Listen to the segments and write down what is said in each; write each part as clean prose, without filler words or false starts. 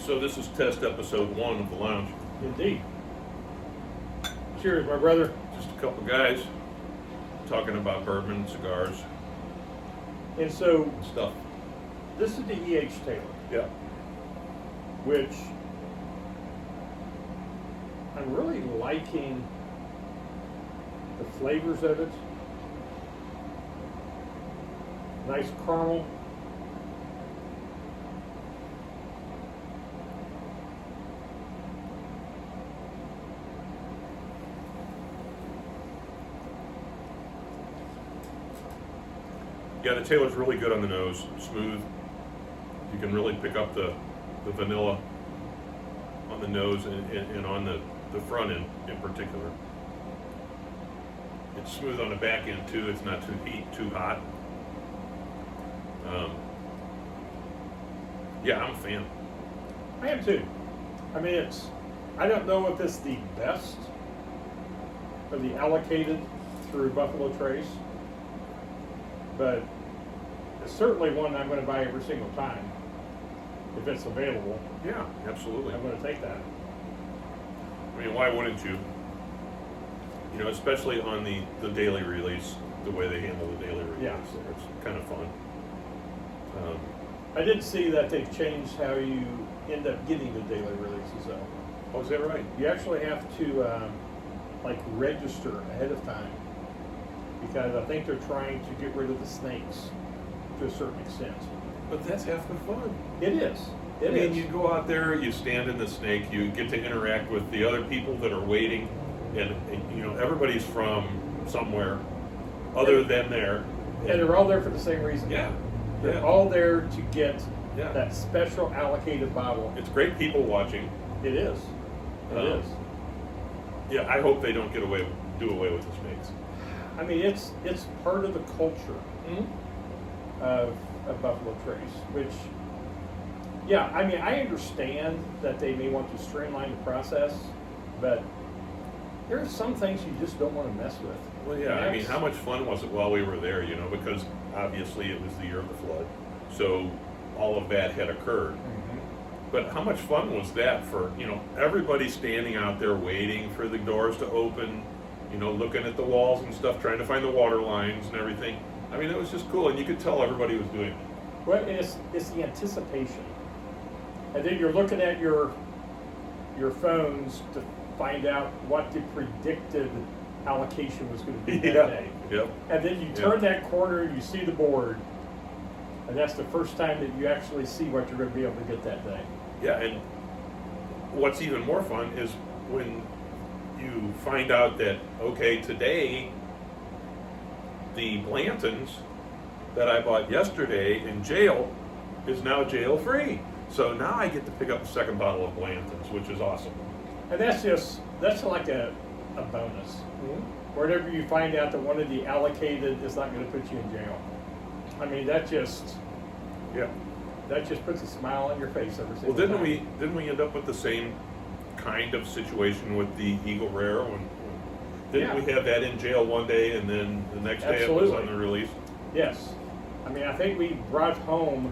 So this is test episode 1 of the lounge. Indeed. Cheers, my brother. Just a couple guys talking about bourbon, cigars, And so and stuff. this is the E.H. Taylor, Yeah. which I'm really liking the flavors of it. Nice caramel. Yeah, the Taylor's really good on the nose, smooth. You can really pick up the vanilla on the nose and on the front end in particular. It's smooth on the back end too. It's not too hot. Yeah, I'm a fan. I am too. I mean, I don't know if it's the best of the allocated through Buffalo Trace, but it's certainly one I'm going to buy every single time. If it's available, Yeah, absolutely. I'm going to take that. I mean, why wouldn't you? You know, especially on the daily release, the way they handle the daily release. Yeah. It's kind of fun. I did see that they've changed how you end up getting the daily releases though. Oh, is that right? You actually have to register ahead of time because I think they're trying to get rid of the snakes to a certain extent. But that's half the fun. It is. I mean, you go out there, you stand in the snake, you get to interact with the other people that are waiting, and you know, everybody's from somewhere other than there. And they're all there for the same reason. Yeah. They're Yeah. all there to get Yeah. that special allocated bottle. It's great people watching. It is. It is. Yeah, I hope they don't do away with the snakes. I mean, it's part of the culture of Buffalo Trace, which, yeah, I mean, I understand that they may want to streamline the process, but there are some things you just don't want to mess with. Well, yeah, I mean, how much fun was it while we were there, you know, because obviously it was the year of the flood, so all of that had occurred. Mhm. But how much fun was that for, you know, everybody standing out there waiting for the doors to open, you know, looking at the walls and stuff, trying to find the water lines and everything. I mean, it was just cool, and you could tell everybody was doing it. Well, it's the anticipation. And then you're looking at your phones to find out what the predicted allocation was going to be that day. Yep. And then you turn that corner and you see the board, and that's the first time that you actually see what you're going to be able to get that day. Yeah, and what's even more fun is when you find out that, okay, today, the Blantons that I bought yesterday in jail is now jail free. So now I get to pick up a second bottle of Blantons, which is awesome. And that's like a bonus. Whenever you find out that one of the allocated is not going to put you in jail. I mean, that just puts a smile on your face every single Well, time. didn't we end up with the same kind of situation with the Eagle Rare? Didn't we have that in jail one day and then the next day it was on the release? Yes. I mean, I think we brought home,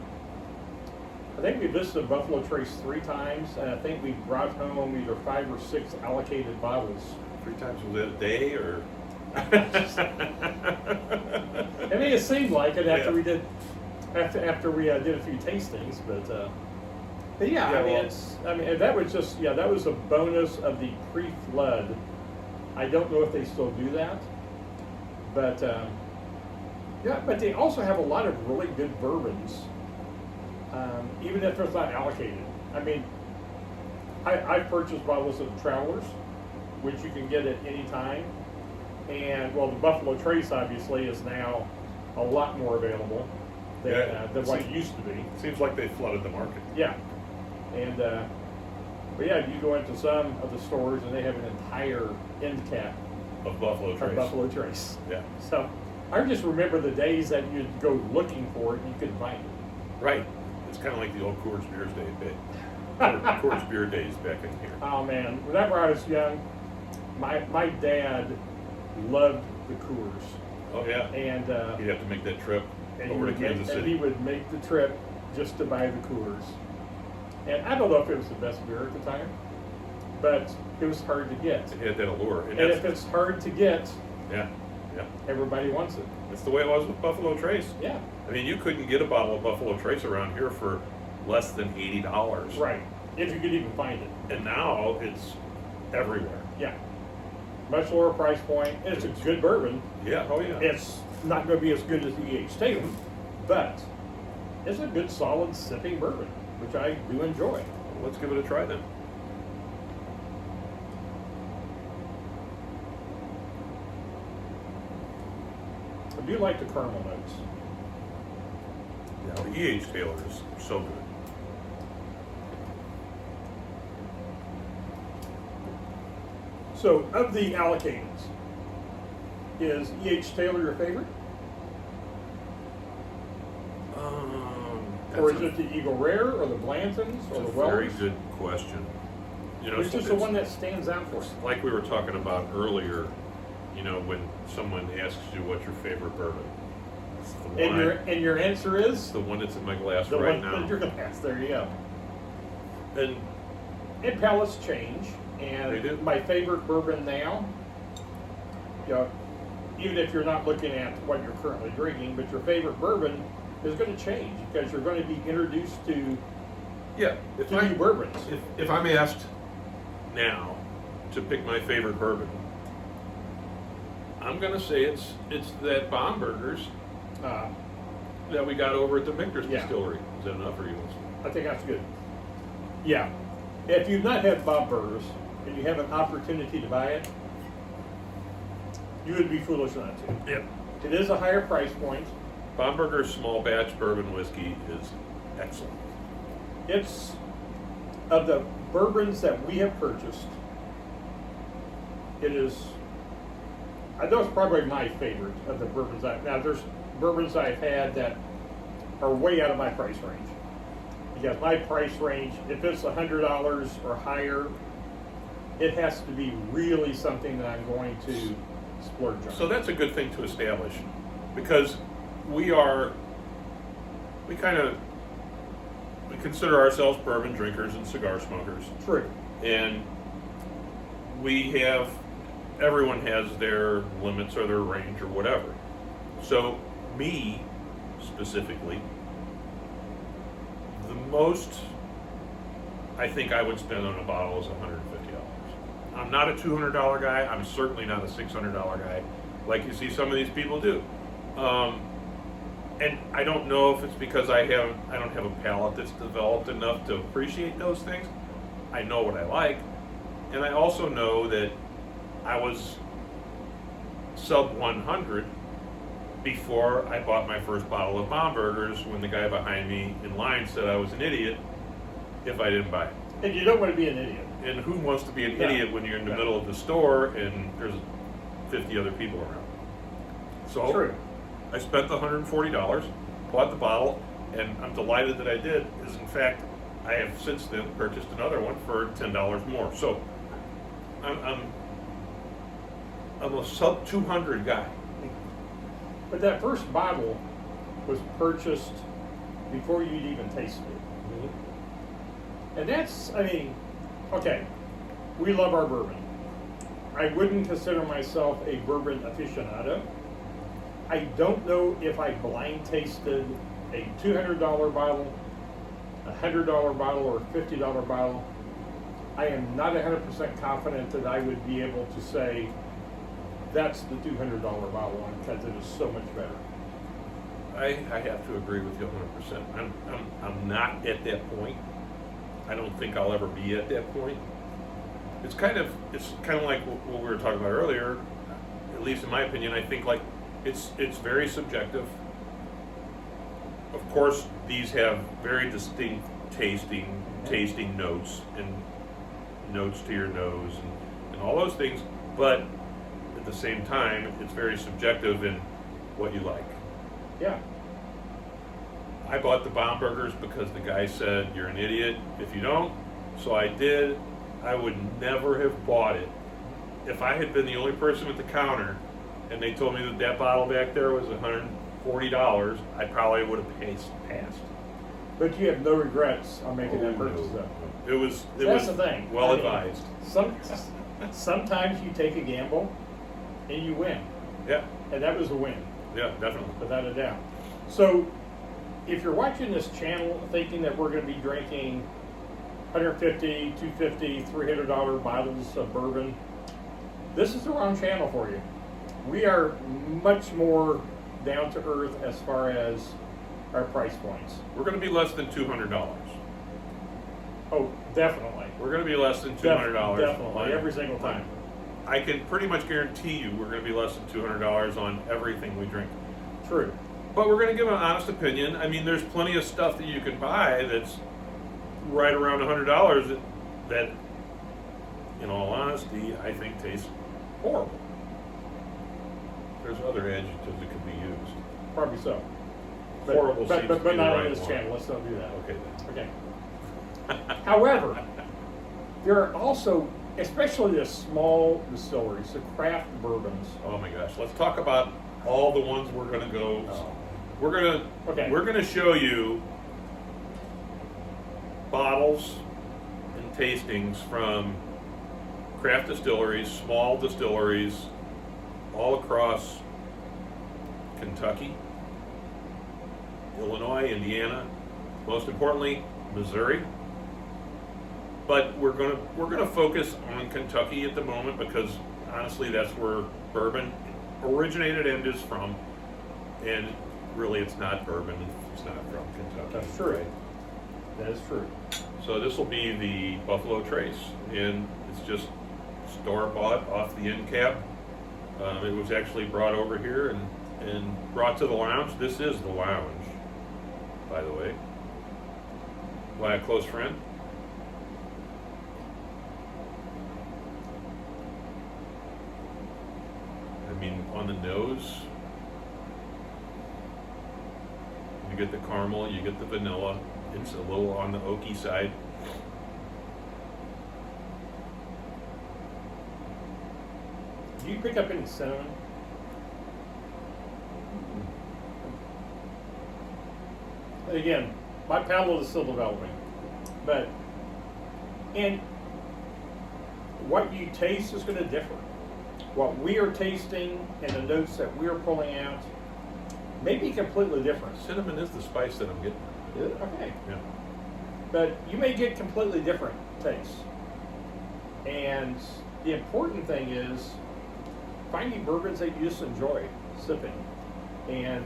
I think we visited Buffalo Trace 3 times, and I think we brought home either 5 or 6 allocated bottles. 3 times, was that a day or? I mean, it seemed like it after we did, after we did a few tastings, but yeah, Yeah, I mean, well- that was just, that was a bonus of the pre-flood. I don't know if they still do that, but but they also have a lot of really good bourbons, even if it's not allocated. I mean, I've purchased bottles of the Travelers, which you can get at any time. And, well, the Buffalo Trace, obviously, is now a lot more available than what it used to be. Seems like they flooded the market. Yeah. And, but yeah, you go into some of the stores and they have an entire end cap Of Buffalo Trace. of Buffalo Trace. Yeah. So I just remember the days that you'd go looking for it and you couldn't find it. Right. It's kind of like the old Coors Beer Coors Beer days back in here. Oh man, whenever I was young, my dad loved the Coors. Oh yeah. And You'd have to make that trip and over to Kansas and City. he would make the trip just to buy the Coors. And I don't know if it was the best beer at the time, but it was hard to get. It had that allure. And if it's hard to get, yeah, yeah. everybody wants it. That's the way it was with Buffalo Trace. Yeah. I mean, you couldn't get a bottle of Buffalo Trace around here for less than $80. Right. If you could even find it. And now it's everywhere. Yeah. Much lower price point. And it's a good bourbon. Yeah, oh yeah. It's not going to be as good as the E.H. Taylor, but it's a good, solid sipping bourbon, which I do enjoy. Let's give it a try then. I do like the caramel notes. Yeah, the E.H. Taylor is so good. So, of the allocateds, is E.H. Taylor your favorite? Or is it the Eagle Rare, or the Blantons, or the Wellers? Very good question. You know, Which is the one that stands out for you? like we were talking about earlier, you know, when someone asks you what's your favorite bourbon. It's the one, And your answer is? it's the one that's in my glass The right one now. that you're going to ask. There you go. And palates change, They do. and my favorite bourbon now, you know, even if you're not looking at what you're currently drinking, but your favorite bourbon is going to change because you're going to be introduced to yeah, if new bourbons. if I'm asked now to pick my favorite bourbon, I'm gonna say it's that Bomberger's Uh, that we got over at the Michter's Yeah. Distillery. Is that enough for you? I think that's good. Yeah. If you've not had Bob Burgers and you have an opportunity to buy it, you would be foolish not to. Yep. It is a higher price point. Bomberger's small batch bourbon whiskey is excellent. It's, of the bourbons that we have purchased, it is, I know it's probably my favorite of the bourbons. Now, there's bourbons I've had that are way out of my price range. Because my price range, if it's $100 or higher, it has to be really something that I'm going to splurge on. So that's a good thing to establish, because we consider ourselves bourbon drinkers and cigar smokers, True. and everyone has their limits or their range or whatever. So me specifically, the most I think I would spend on a bottle is $150. I'm not a $200 guy. I'm certainly not a $600 guy, like you see some of these people do. And I don't know if it's because I don't have a palate that's developed enough to appreciate those things. I know what I like, and I also know that I was sub 100 before I bought my first bottle of Bombergers, when the guy behind me in line said I was an idiot if I didn't buy it. And you don't want to be an idiot. And who wants to be an No. idiot when you're in the No. middle of the store and there's 50 other people around? So True. I spent the $140, bought the bottle, and I'm delighted that I did, as in fact, I have since then purchased another one for $10 more. So I'm a sub 200 guy. But that first bottle was purchased before you'd even tasted it. And that's, I mean, okay, we love our bourbon. I wouldn't consider myself a bourbon aficionado. I don't know if I blind tasted a $200 bottle, a $100 bottle, or a $50 bottle. I am not 100% confident that I would be able to say that's the $200 bottle one, because it is so much better. I have to agree with you 100%. I'm not at that point. I don't think I'll ever be at that point. It's kind of like what we were talking about earlier. At least in my opinion, I think like it's very subjective. Of course, these have very distinct tasting notes and notes to your nose and all those things. But at the same time, it's very subjective in what you like. Yeah. I bought the Bombergers because the guy said, you're an idiot if you don't. So I did. I would never have bought it. If I had been the only person at the counter and they told me that bottle back there was $140, I probably would have passed. But you have no regrets on making that Oh, purchase, no. though. It was That's the thing. well I mean, advised. Sometimes you take a gamble and you win, Yeah, and that was a win, yeah, definitely. without a doubt. So, if you're watching this channel thinking that we're going to be drinking $150, $250, $300 bottles of bourbon, this is the wrong channel for you. We are much more down to earth as far as our price points. We're going to be less than $200. Oh, definitely. We're going to be less than $200. Definitely, every single time. I can pretty much guarantee you we're going to be less than $200 on everything we drink. True. But we're going to give an honest opinion. I mean, there's plenty of stuff that you can buy that's right around $100 that, in all honesty, I think tastes horrible. There's other adjectives that could be used. Probably so. But, Horrible but, seems but, to but be the not right on this one. channel. Let's not do that. Okay then. Okay. However, there are also, especially the small distilleries, the craft bourbons. Oh my gosh. Let's talk about all the ones we're going to go. Okay. We're going to show you bottles and tastings from craft distilleries, small distilleries, all across Kentucky, Illinois, Indiana, most importantly, Missouri. But we're gonna focus on Kentucky at the moment because honestly, that's where bourbon originated and is from. And really, it's not bourbon; it's not from Kentucky. That's true. That is true. So this will be the Buffalo Trace, and it's just store bought off the end cap. It was actually brought over here and brought to the lounge. This is the lounge, by the way, by a close friend. I mean, on the nose, you get the caramel, you get the vanilla. It's a little on the oaky side. Do you pick up any cinnamon? And again, my palate is still developing, but and what you taste is going to differ. What we are tasting and the notes that we are pulling out may be completely different. Cinnamon is the spice that I'm getting. Okay. Yeah. But you may get completely different tastes. And the important thing is finding bourbons that you just enjoy sipping. And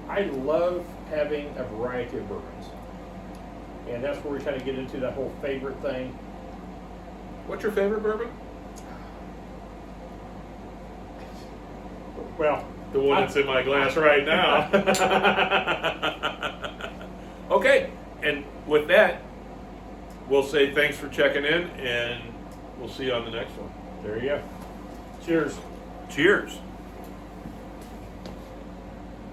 I love having a variety of bourbons. And that's where we kind of get into that whole favorite thing. What's your favorite bourbon? Well, The one that's in my glass right now. Okay, and with that, we'll say thanks for checking in, and we'll see you on the next one. there you go. Cheers. Cheers.